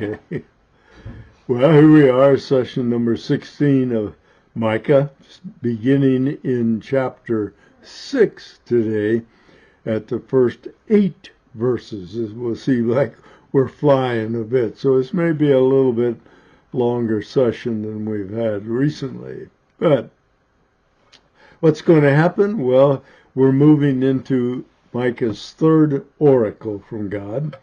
Okay. Well, here we are, session number 16 of Micah, beginning in chapter 6 today at the first 8 verses. As we'll see, like we're flying a bit. So this may be a little bit longer session than we've had recently. But what's going to happen? Well, we're moving into Micah's third oracle from God.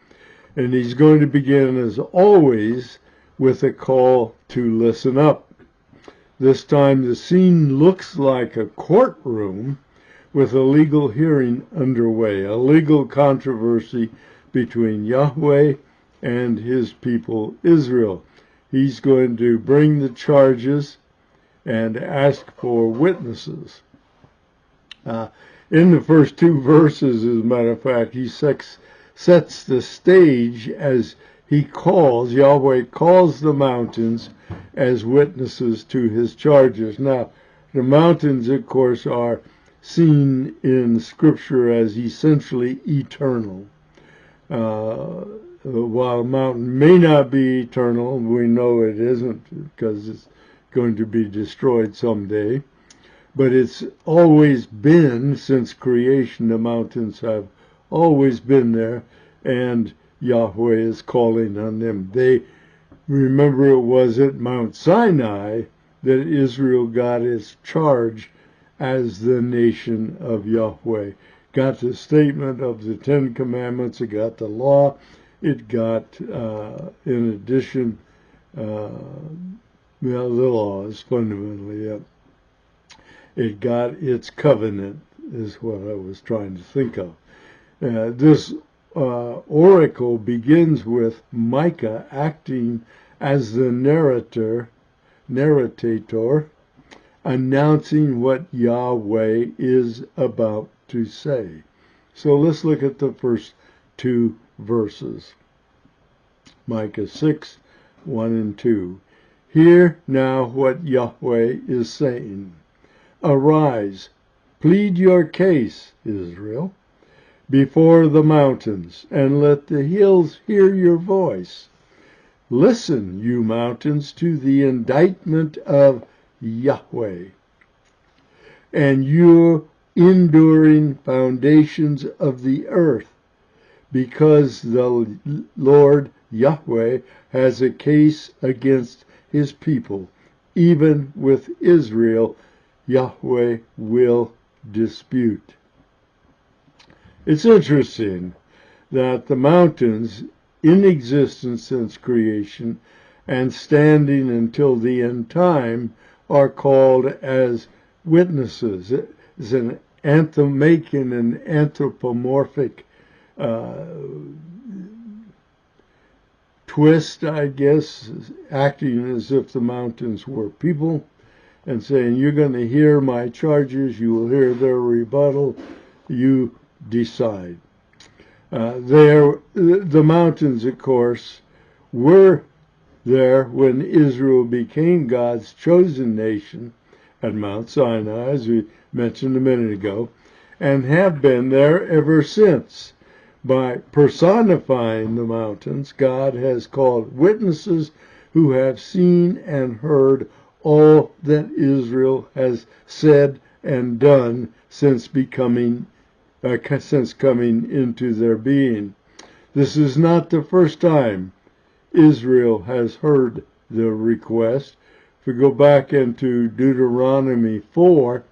And he's going to begin, as always, with a call to listen up. This time the scene looks like a courtroom with a legal hearing underway, a legal controversy between Yahweh and his people Israel. He's going to bring the charges and ask for witnesses. In the first 2 verses, as a matter of fact, he sets the stage as Yahweh calls the mountains as witnesses to his charges. Now, the mountains, of course, are seen in Scripture as essentially eternal. While a mountain may not be eternal, we know it isn't because it's going to be destroyed someday. But it's always been, since creation, the mountains have always been there, and Yahweh is calling on them. Remember, it was at Mount Sinai that Israel got its charge as the nation of Yahweh. Got the statement of the 10 Commandments, it got the law, it got, in addition, the laws fundamentally, it got its covenant, is what I was trying to think of. This oracle begins with Micah acting as the narrator, announcing what Yahweh is about to say. So let's look at the first 2 verses. Micah 6, 1 and 2. Hear now what Yahweh is saying. Arise, plead your case, Israel, before the mountains, and let the hills hear your voice. Listen, you mountains, to the indictment of Yahweh, and you enduring foundations of the earth, because the Lord Yahweh has a case against his people. Even with Israel, Yahweh will dispute. It's interesting that the mountains, in existence since creation and standing until the end time, are called as witnesses. It's making an anthropomorphic twist, I guess, acting as if the mountains were people and saying, you're going to hear my charges, you will hear their rebuttal, you decide. The mountains, of course, were there when Israel became God's chosen nation at Mount Sinai, as we mentioned a minute ago, and have been there ever since. By personifying the mountains, God has called witnesses who have seen and heard all that Israel has said and done since coming into their being. This is not the first time Israel has heard the request. If we go back into Deuteronomy 4,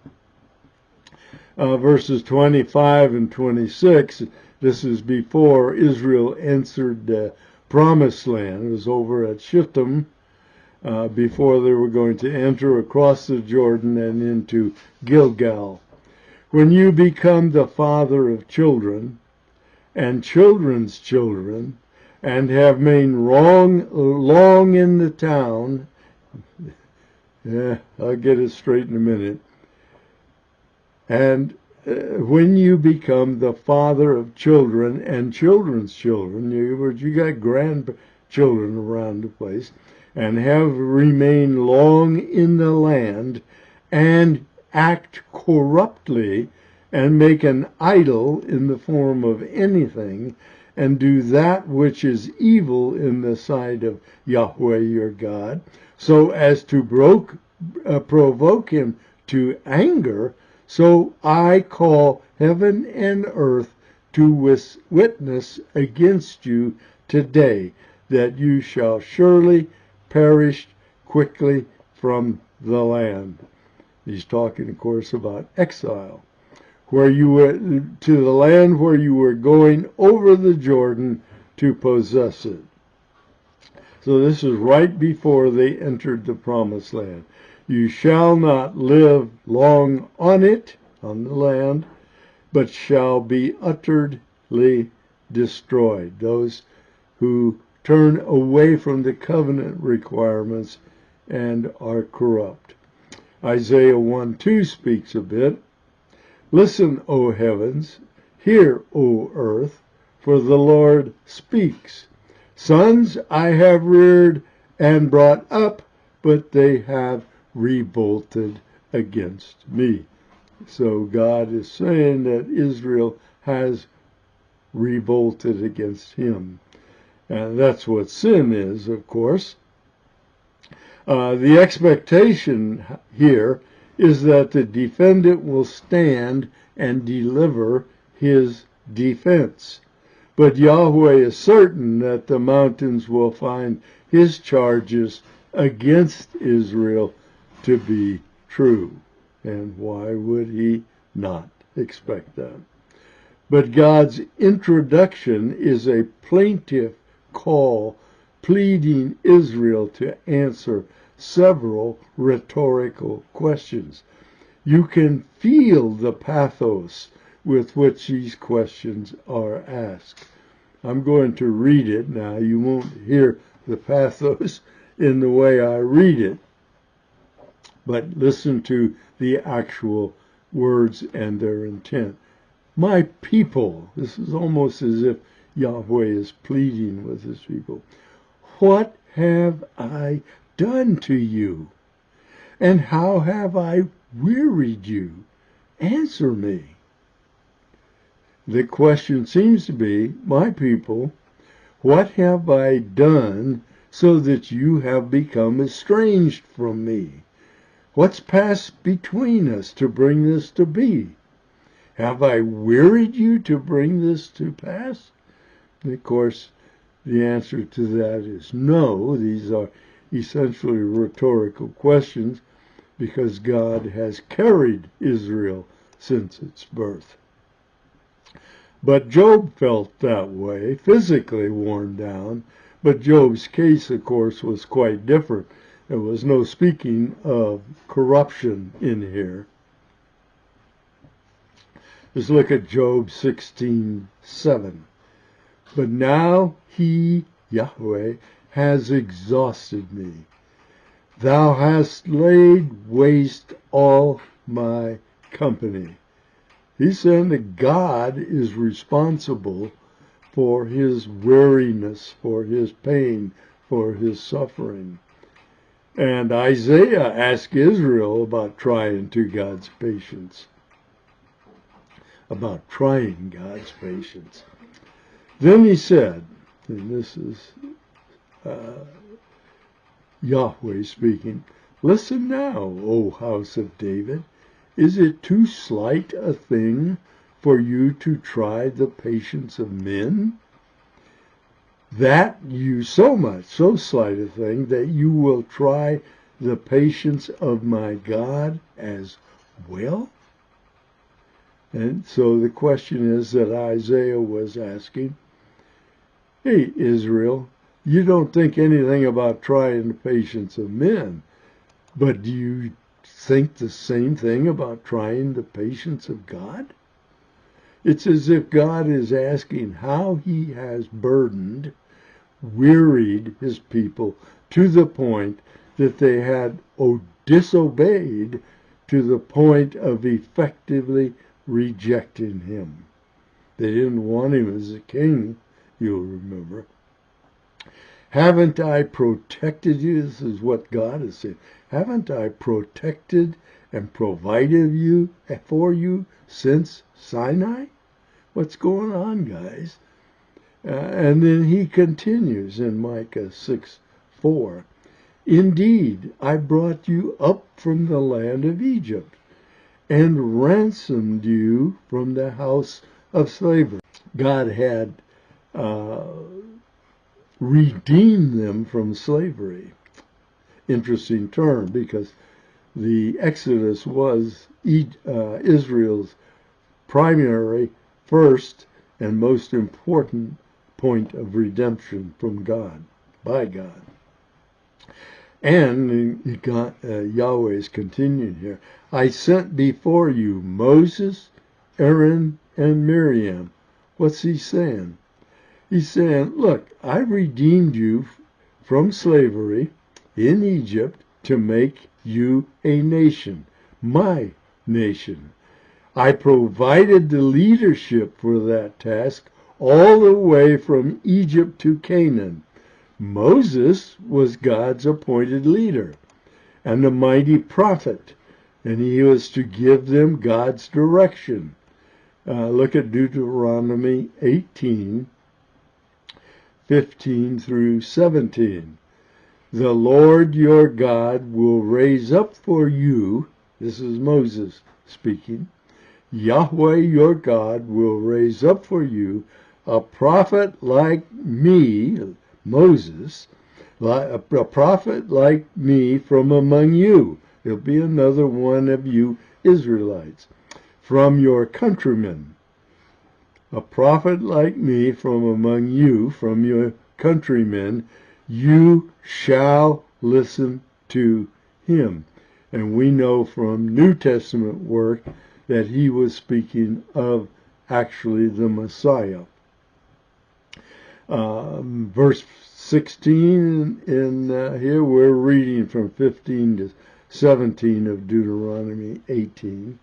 verses 25 and 26, this is before Israel entered the Promised Land. It was over at Shittim, before they were going to enter across the Jordan and into Gilgal. When you become the father of children and children's children, and have remained long in the town, I'll get it straight in a minute, and when you become the father of children and children's children, you got grandchildren around the place, and have remained long in the land, and act corruptly, and make an idol in the form of anything, and do that which is evil in the sight of Yahweh your God, so as to provoke him to anger, so I call heaven and earth to witness against you today, that you shall surely perish quickly from the land. He's talking, of course, about exile, where you were to the land where you were going over the Jordan to possess it. So this is right before they entered the promised land. You shall not live long on it, on the land, but shall be utterly destroyed. Those who turn away from the covenant requirements and are corrupt. Isaiah 1:2 speaks a bit. Listen, O heavens, hear, O earth, for the Lord speaks. Sons I have reared and brought up, but they have revolted against me. So God is saying that Israel has revolted against him. And that's what sin is, of course. The expectation here is that the defendant will stand and deliver his defense. But Yahweh is certain that the mountains will find his charges against Israel to be true. And why would he not expect that? But God's introduction is a plaintive call, pleading Israel to answer several rhetorical questions. You can feel the pathos with which these questions are asked. I'm going to read it now. You won't hear the pathos in the way I read it, but listen to the actual words and their intent. My people, this is almost as if Yahweh is pleading with his people. What have I done to you? And how have I wearied you? Answer me. The question seems to be, my people, what have I done so that you have become estranged from me? What's passed between us to bring this to be? Have I wearied you to bring this to pass? And of course, the answer to that is no. These are essentially rhetorical questions because God has carried Israel since its birth. But Job felt that way, physically worn down, but Job's case, of course, was quite different. There was no speaking of corruption in here. Let's look at Job 16:7. But now he, Yahweh, has exhausted me. Thou hast laid waste all my company. He's saying that God is responsible for his weariness, for his pain, for his suffering. And Isaiah asked Israel about trying God's patience. Then he said, and this is Yahweh speaking, listen now, O house of David, is it too slight a thing for you to try the patience of men? That you so slight a thing, that you will try the patience of my God as well? And so the question is that Isaiah was asking, hey, Israel, you don't think anything about trying the patience of men, but do you think the same thing about trying the patience of God? It's as if God is asking how he has burdened, wearied his people to the point that they had disobeyed to the point of effectively rejecting him. They didn't want him as a king, you'll remember. Haven't I protected you? This is what God is saying. Haven't I protected and provided for you since Sinai? What's going on, guys? And then he continues in Micah 6:4. Indeed, I brought you up from the land of Egypt and ransomed you from the house of slavery. God had redeemed them from slavery. Interesting term, because the Exodus was Israel's primary, first, and most important point of redemption from God, by God. And Yahweh is continuing here. I sent before you Moses, Aaron, and Miriam. What's he saying? He's saying, look, I redeemed you from slavery in Egypt to make you a nation, my nation. I provided the leadership for that task all the way from Egypt to Canaan. Moses was God's appointed leader and a mighty prophet, and he was to give them God's direction. Look at Deuteronomy 18:15 through 17. The Lord your God will raise up for you, this is Moses speaking, Yahweh your God will raise up for you a prophet like me, Moses, a prophet like me from among you. There'll be another one of you Israelites, from your countrymen. A prophet like me from among you, from your countrymen, you shall listen to him. And we know from New Testament work that he was speaking of actually the Messiah. Verse 16 in here, we're reading from 15 to 17 of Deuteronomy 18.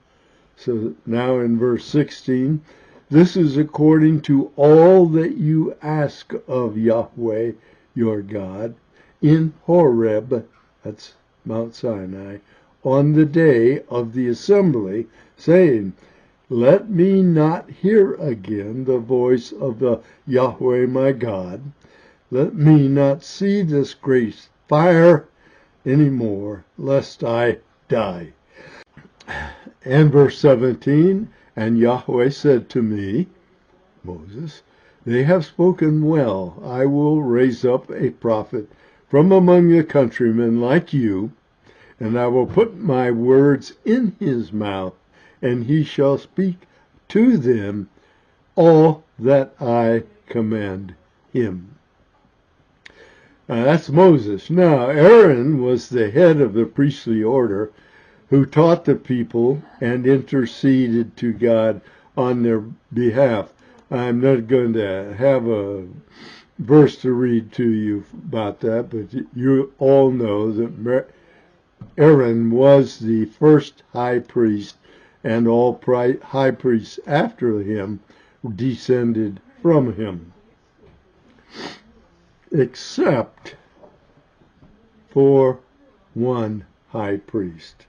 So now in verse 16, this is according to all that you ask of Yahweh your God in Horeb, that's Mount Sinai, on the day of the assembly, saying, let me not hear again the voice of the Yahweh my God. Let me not see this great fire anymore, lest I die. And verse 17, and Yahweh said to me, Moses, they have spoken well. I will raise up a prophet from among the countrymen like you, and I will put my words in his mouth, and he shall speak to them all that I command him. That's Moses. Now, Aaron was the head of the priestly order who taught the people and interceded to God on their behalf. I'm not going to have a verse to read to you about that, but you all know that Aaron was the first high priest, and all high priests after him descended from him, except for one high priest.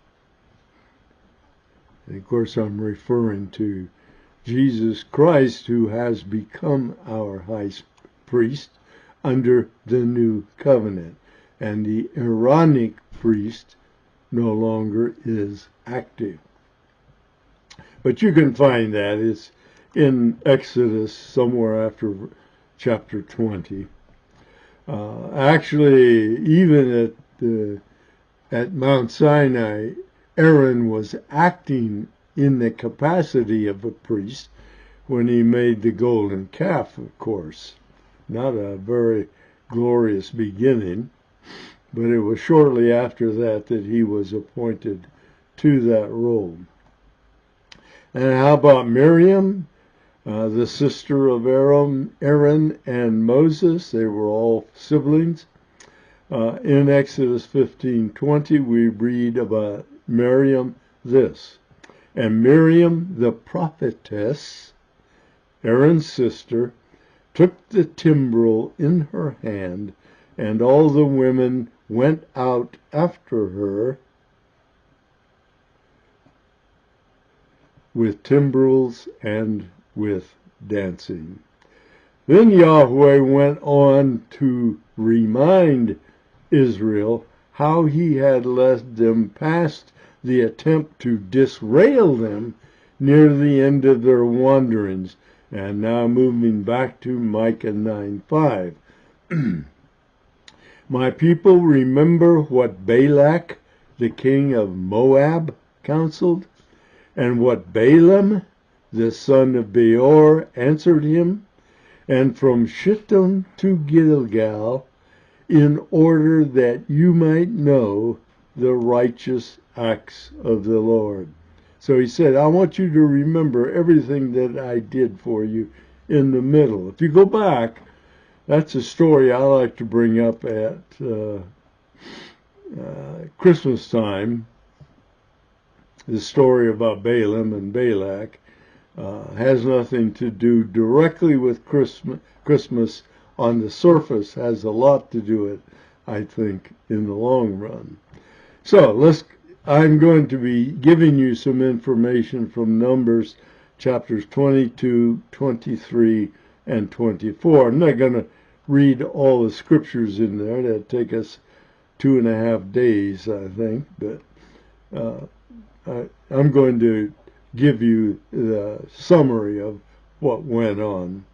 And of course, I'm referring to Jesus Christ, who has become our high priest under the new covenant. And the Aaronic priest no longer is active. But you can find that. It's in Exodus somewhere after chapter 20. Actually, even at Mount Sinai, Aaron was acting in the capacity of a priest when he made the golden calf, of course. Not a very glorious beginning, but it was shortly after that that he was appointed to that role. And how about Miriam, the sister of Aaron and Moses? They were all siblings. In Exodus 15:20, we read about Miriam this. And Miriam, the prophetess, Aaron's sister, took the timbrel in her hand, and all the women went out after her with timbrels and with dancing. Then Yahweh went on to remind Israel how he had led them past the attempt to disrail them near the end of their wanderings. And now moving back to Micah 9:5. My people, remember what Balak, the king of Moab, counseled, and what Balaam, the son of Beor, answered him, and from Shittim to Gilgal, in order that you might know the righteous acts of the Lord. So he said, I want you to remember everything that I did for you in the middle. If you go back, that's a story I like to bring up at Christmas time. The story about Balaam and Balak has nothing to do directly with Christmas. On the surface, has a lot to do with it, I think, in the long run. So I'm going to be giving you some information from Numbers chapters 22, 23, and 24. I'm not going to read all the scriptures in there. That'd take us 2.5 days, I think. But I'm going to give you the summary of what went on.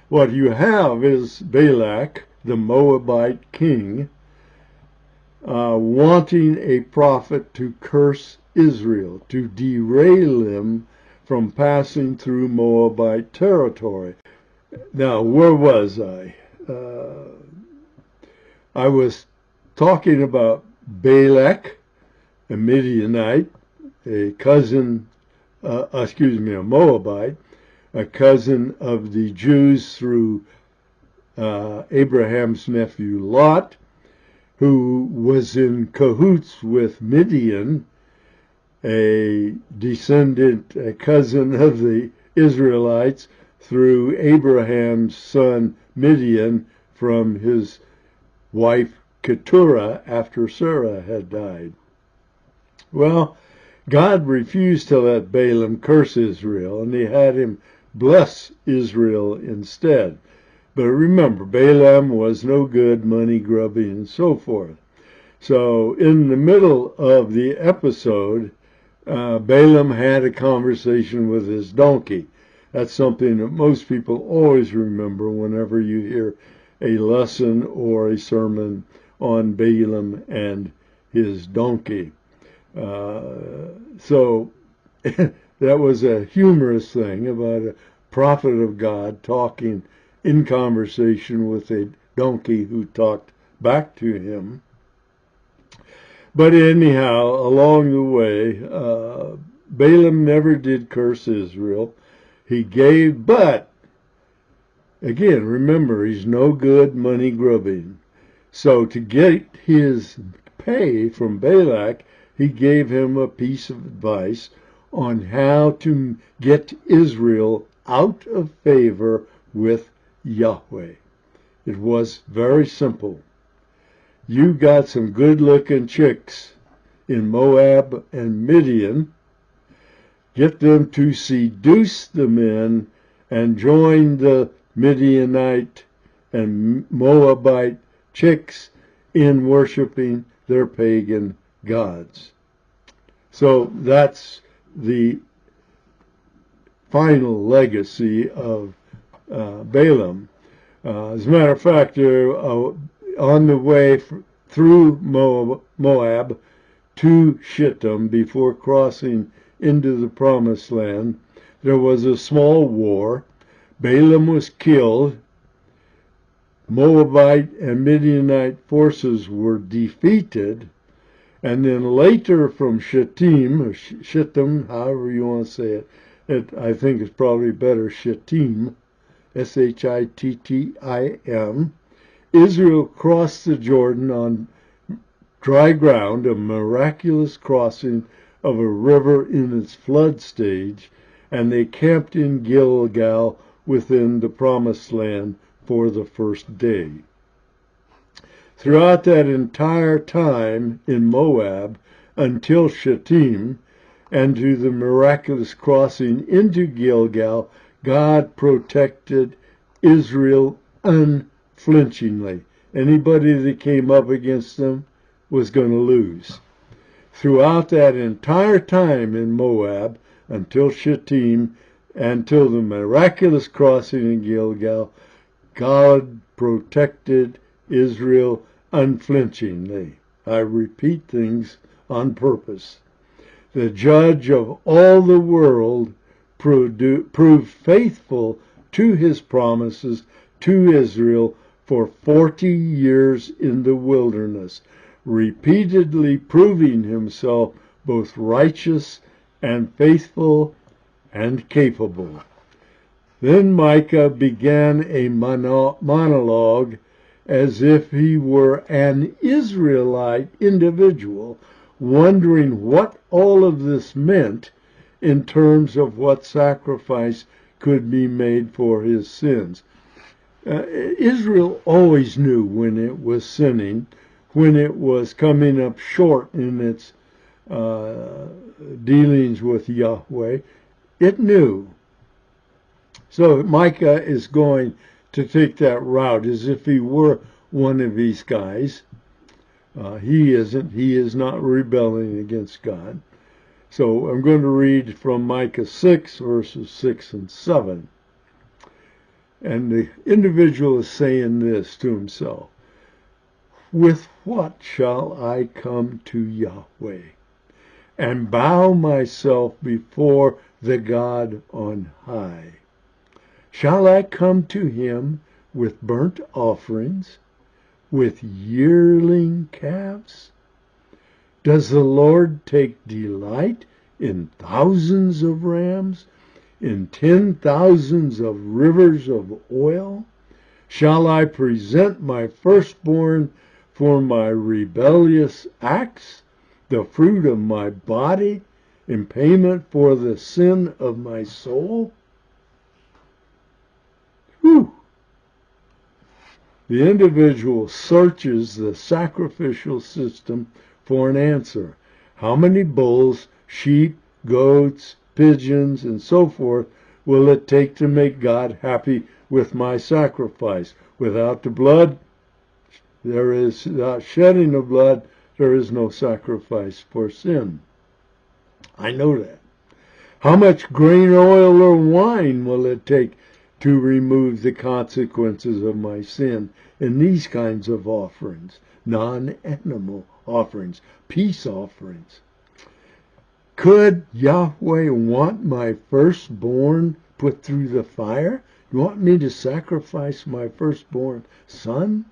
What you have is Balak, the Moabite king, wanting a prophet to curse Israel, to derail them from passing through Moabite territory. Now, where was I? I was talking about Balak, a Midianite, a Moabite, a cousin of the Jews through Abraham's nephew Lot, who was in cahoots with Midian, a cousin of the Israelites through Abraham's son Midian from his wife Keturah after Sarah had died. Well, God refused to let Balaam curse Israel, and he had him bless Israel instead. But remember, Balaam was no good, money grubbing, and so forth. So in the middle of the episode, Balaam had a conversation with his donkey. That's something that most people always remember whenever you hear a lesson or a sermon on Balaam and his donkey. So that was a humorous thing about a prophet of God talking in conversation with a donkey who talked back to him. But anyhow, along the way, Balaam never did curse Israel. He gave, but again, remember, he's no good money grubbing. So to get his pay from Balak, he gave him a piece of advice on how to get Israel out of favor with Yahweh. It was very simple. You got some good-looking chicks in Moab and Midian. Get them to seduce the men and join the Midianite and Moabite chicks in worshiping their pagan gods. So that's the final legacy of Balaam. As a matter of fact, on the way through Moab to Shittim, before crossing into the Promised Land, there was a small war. Balaam was killed. Moabite and Midianite forces were defeated. And then later from Shittim, however you want to say it, I think it's probably better Shittim, Shittim, Israel crossed the Jordan on dry ground, a miraculous crossing of a river in its flood stage, and they camped in Gilgal within the Promised Land for the first day. Throughout that entire time in Moab until Shittim and to the miraculous crossing into Gilgal, God protected Israel unflinchingly. Anybody that came up against them was going to lose. Throughout that entire time in Moab, until Shittim, until the miraculous crossing in Gilgal, God protected Israel unflinchingly. I repeat things on purpose. The judge of all the world proved faithful to his promises to Israel for 40 years in the wilderness, repeatedly proving himself both righteous and faithful and capable. Then Micah began a monologue as if he were an Israelite individual, wondering what all of this meant in terms of what sacrifice could be made for his sins. Israel always knew when it was sinning, when it was coming up short in its dealings with Yahweh. It knew. So Micah is going to take that route as if he were one of these guys. He isn't. He is not rebelling against God. So I'm going to read from Micah 6, verses 6 and 7. And the individual is saying this to himself: with what shall I come to Yahweh and bow myself before the God on high? Shall I come to him with burnt offerings, with yearling calves? Does the Lord take delight in thousands of rams, in 10,000s of rivers of oil? Shall I present my firstborn for my rebellious acts, the fruit of my body, in payment for the sin of my soul? Whew. The individual searches the sacrificial system for an answer. How many bulls, sheep, goats, pigeons, and so forth will it take to make God happy with my sacrifice? Without the blood, without shedding of blood, there is no sacrifice for sin. I know that. How much grain oil or wine will it take to remove the consequences of my sin in these kinds of offerings? Non-animal offerings, peace offerings. Could Yahweh want my firstborn put through the fire? You want me to sacrifice my firstborn son?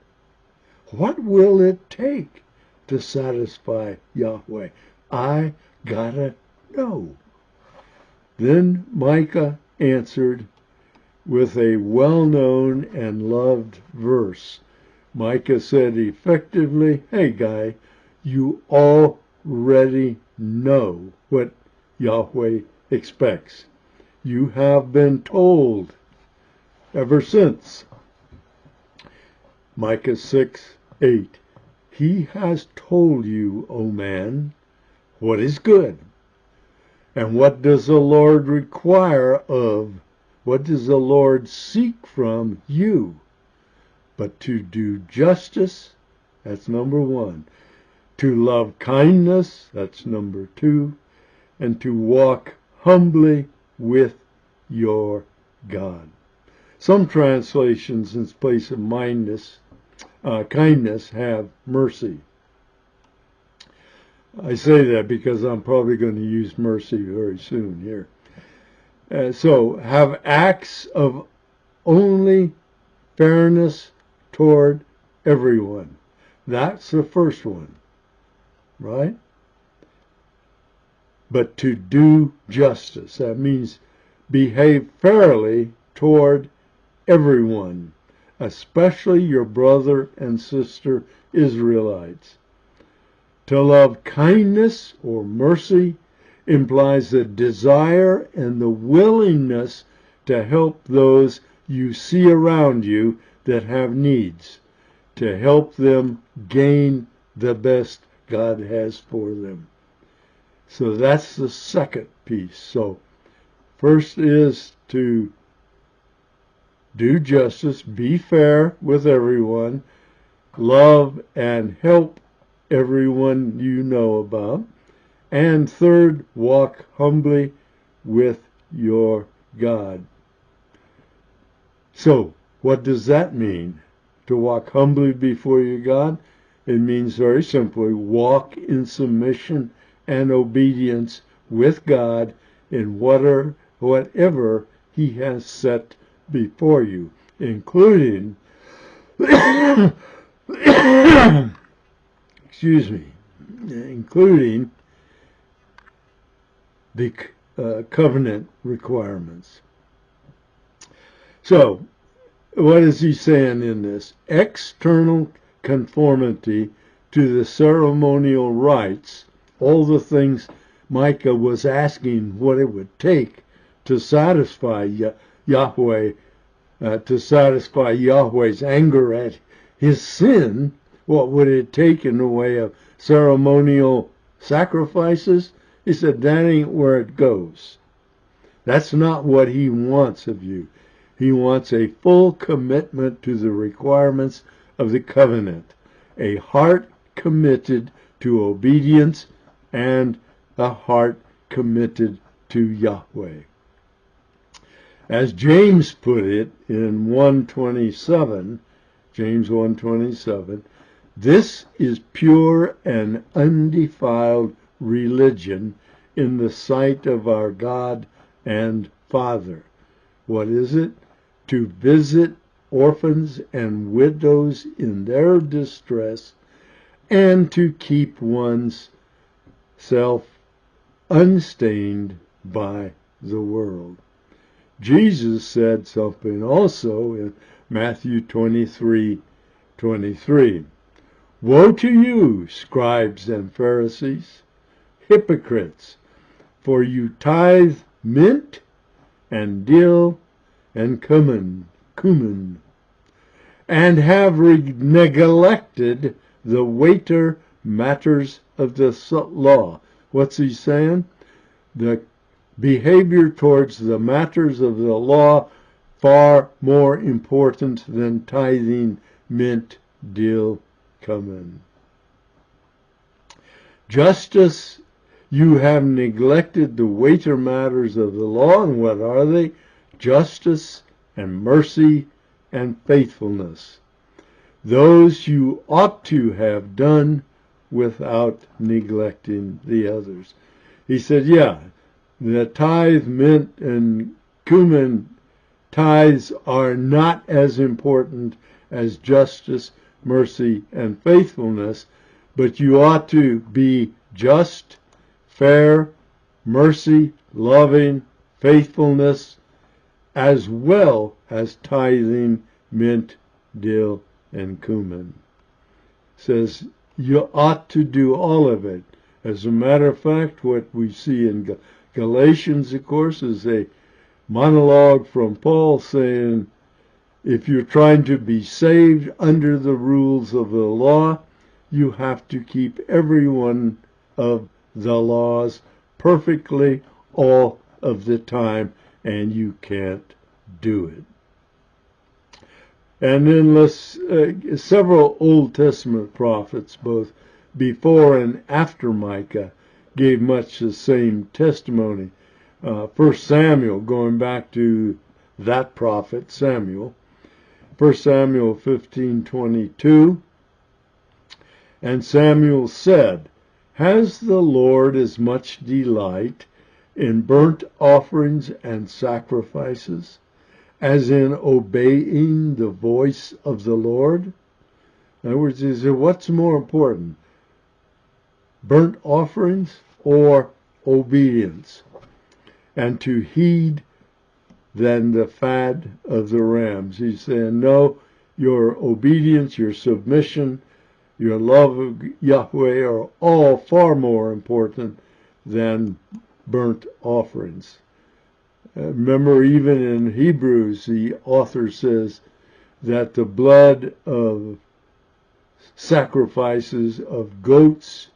What will it take to satisfy Yahweh? I gotta know. Then Micah answered with a well-known and loved verse. Micah said effectively, hey guy, you already know what Yahweh expects. You have been told ever since. Micah 6:8. He has told you, O man, what is good. And what does the Lord require of, what does the Lord seek from you? But to do justice, that's number one. To love kindness, that's number two. And to walk humbly with your God. Some translations in place of kindness have mercy. I say that because I'm probably going to use mercy very soon here. So have acts of only fairness toward everyone. That's the first one, right? But to do justice, that means behave fairly toward everyone, especially your brother and sister Israelites. To love kindness or mercy implies the desire and the willingness to help those you see around you that have needs, to help them gain the best God has for them. So that's the second piece. So first is to do justice, be fair with everyone, love and help everyone you know about. And third, walk humbly with your God. So, what does that mean? To walk humbly before your God? It means very simply, walk in submission and obedience with God in whatever He has set before you, including excuse me, including the covenant requirements. So, what is he saying in this? External conformity to the ceremonial rites, all the things Micah was asking what it would take to satisfy Yahweh, to satisfy Yahweh's anger at his sin. What would it take in the way of ceremonial sacrifices? He said, that ain't where it goes. That's not what he wants of you. He wants a full commitment to the requirements of the covenant, a heart committed to obedience, and a heart committed to Yahweh. As James put it in 1:27, James 1:27, this is pure and undefiled religion in the sight of our God and Father. What is it? To visit orphans and widows in their distress, and to keep one's self unstained by the world. Jesus said something also in Matthew 23:23. Woe to you, scribes and Pharisees, hypocrites, for you tithe mint and dill and cumin, and have neglected the weightier matters of the law. What's he saying? The behavior towards the matters of the law far more important than tithing mint, dill, cumin. Just as you have neglected the weightier matters of the law, and what are they? Justice and mercy and faithfulness. Those you ought to have done without neglecting the others. He said, yeah, the tithe, mint, and cumin tithes are not as important as justice, mercy, and faithfulness, but you ought to be just, fair, mercy, loving, faithfulness, as well as tithing mint, dill, and cumin. Says you ought to do all of it. As a matter of fact, what we see in Galatians, of course, is a monologue from Paul saying, if you're trying to be saved under the rules of the law, you have to keep every one of the laws perfectly all of the time, and you can't do it. And then several Old Testament prophets, both before and after Micah, gave much the same testimony. 1 Samuel, going back to that prophet Samuel, 1 Samuel 15:22, and Samuel said, has the Lord as much delight in burnt offerings and sacrifices as in obeying the voice of the Lord? In other words, he said, what's more important, burnt offerings or obedience? And to heed than the fat of the rams. He's saying, no, your obedience, your submission, your love of Yahweh are all far more important than burnt offerings. Remember, even in Hebrews, the author says that the blood of sacrifices of goats,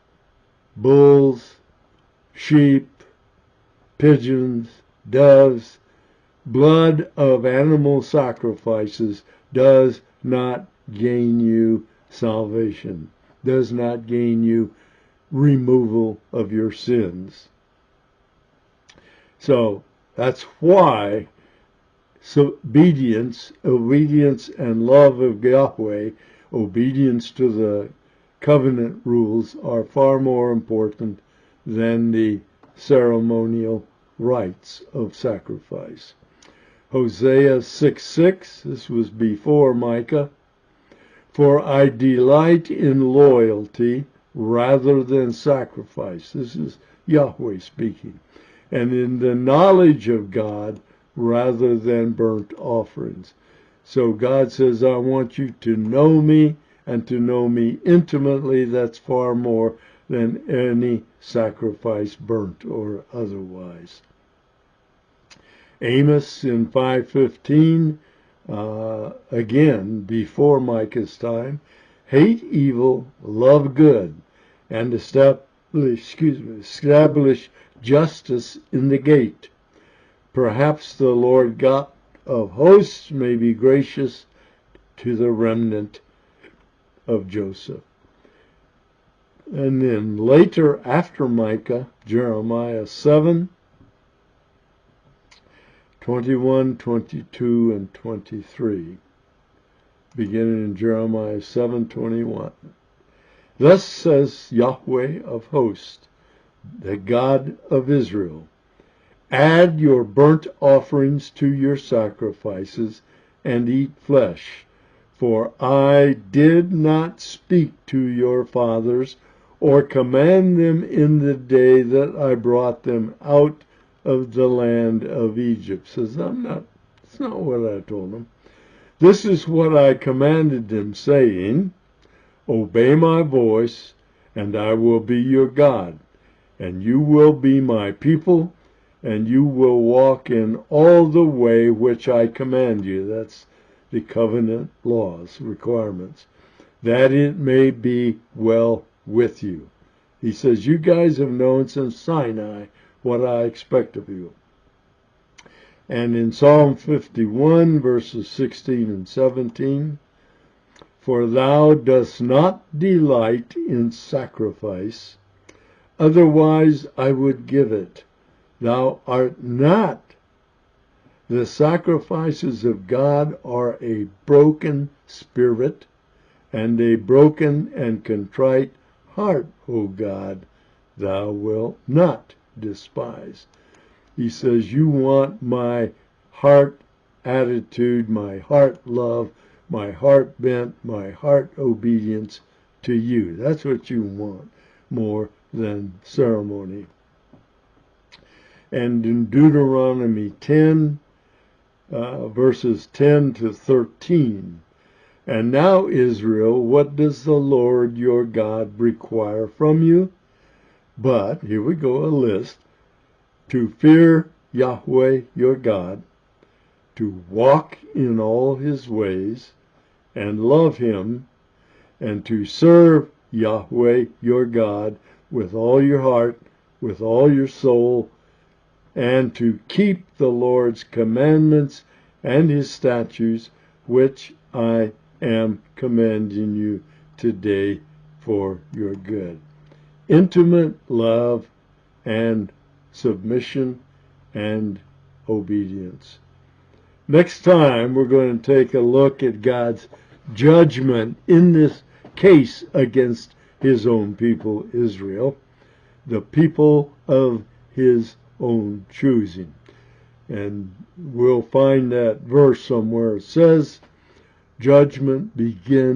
bulls, sheep, pigeons, doves blood of animal sacrifices does not gain you salvation, does not gain you removal of your sins. So that's why obedience and love of Yahweh, obedience to the covenant rules, are far more important than the ceremonial rites of sacrifice. Hosea 6:6, this was before Micah. For I delight in loyalty rather than sacrifice. This is Yahweh speaking. And in the knowledge of God rather than burnt offerings. So God says, I want you to know me, and to know me intimately. That's far more than any sacrifice, burnt or otherwise. Amos in 5:15, again, before Micah's time, hate evil, love good, and establish justice in the gate. Perhaps the Lord God of hosts may be gracious to the remnant of Joseph. And then later, after Micah, Jeremiah 7:21, 22, and 23. Beginning in Jeremiah 7:21. Thus says Yahweh of hosts, the God of Israel, add your burnt offerings to your sacrifices, and eat flesh. For I did not speak to your fathers, or command them in the day that I brought them out of the land of Egypt. Says, it's not what I told them. This is what I commanded them, saying, obey my voice, and I will be your God, and you will be my people, and you will walk in all the way which I command you. That's the covenant laws, requirements, that it may be well with you. He says, you guys have known since Sinai what I expect of you. And in Psalm 51, verses 16 and 17, for thou dost not delight in sacrifice, otherwise I would give it. Thou art not. The sacrifices of God are a broken spirit, and a broken and contrite heart, O God, thou wilt not despise. He says, you want my heart attitude, my heart love, my heart bent, my heart obedience to you. That's what you want more than ceremony. And in Deuteronomy 10, verses 10 to 13, and now, Israel, what does the Lord your God require from you? But, here we go, a list, to fear Yahweh your God, to walk in all his ways, and love him, and to serve Yahweh your God with all your heart, with all your soul, and to keep the Lord's commandments and his statutes, which I am commanding you today for your good. Intimate love and submission and obedience. Next time, we're going to take a look at God's judgment in this case against his own people, Israel, the people of his own choosing. And we'll find that verse somewhere. It says, judgment begins